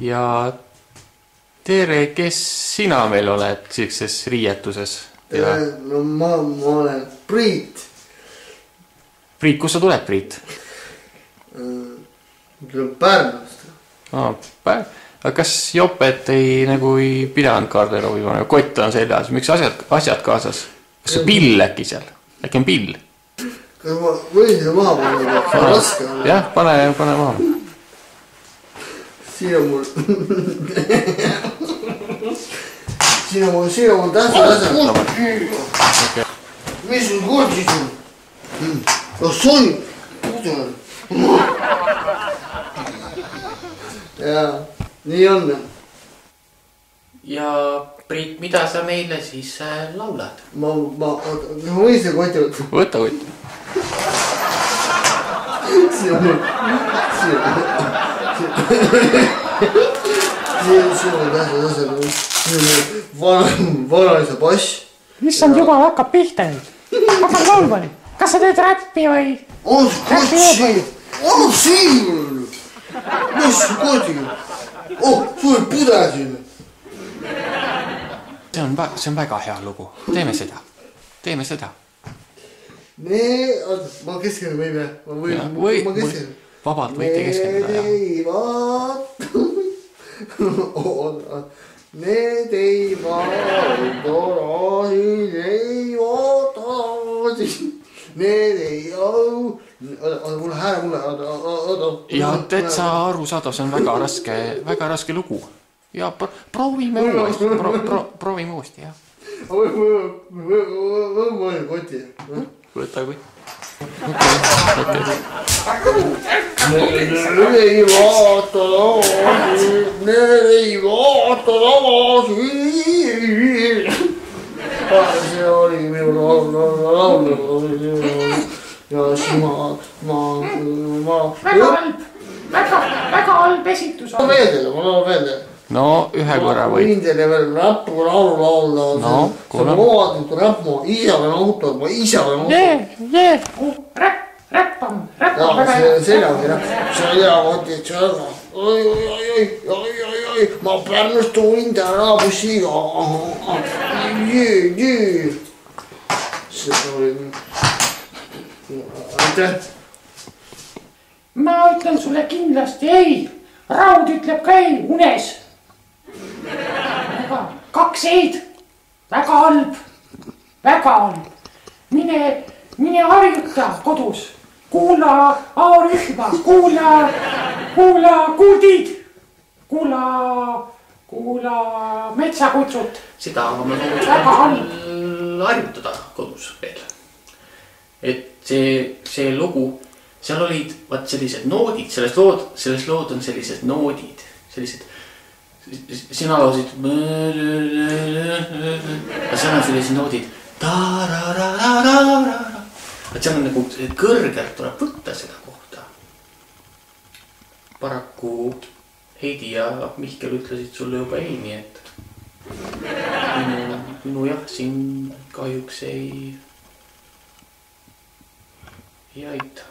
Ja tere, kes sina meil oled sellises riietuses? No ma olen Priit. Priit, kus sa tuled, Priit? Tuleb Pärnust. Aga kas Jopet ei pidanud garderoobi panema? Kott on seljas, miks asjad kaasas? Kas see pill äkki seal? Äkki on pill? Kas ma võin seda maha panna? See on raske. Jah, pane maha. Siin on mul tähtsad asjad. Mis sul kordis on? Kas soni? Jaa, nii on. Ja Priit, mida sa meile siis laulad? Ma võin seda kotti võtta. Võta kotti. Siin on tähtsad asjad. Siin on vanaisa bass. Issand jumal, hakkab pihta nüüd. Hakkab laulma nüüd. Kas sa teed räppi või? On siin! Mis su kotiga? Sul on pude siin. See on väga hea lugu. Teeme seda. Ma keskelen võime. Ma keskelen. Vabalt võite keskenduda. Need ei vaata raasi. Need ei au. Mulle hääle mulle. Ja täitsa aru saada, see on väga raske lugu. Ja proovime uuesti, jah. Võin koti. Võta koti. Need ei vaata raasi. See oli minu laul. Ja siis Väga halb esitus on. Ma loon veel teile. No, ühe korra või. Võin teile veel räppu laulu laulda. See on loodnud räppu. Ma ise olen auto. Räpp on. See on seljaga räpp. See on hea kotid. Oi. Ma Pärnust tulin täna bussiga. See oli... Aitäh. Ma ütlen sulle kindlasti ei. Raud ütleb ka ei, unes. 2 eid. Väga halb. Mine harjuta kodus. Kuula A-rühma, kuula kuldid. Kuula metsakutsut. Seda ma väga halb. Harjutada kodus veel. Et see lugu, seal olid sellised noodid, selles lood on sellised noodid, sina lausid ja seal on sellised noodid et seal on kõrgelt tuleb võtta seda kohta. Paraku Heidi ja Mihkel ütlesid sulle juba ei, nii et minu jah siin kahjuks ei aita.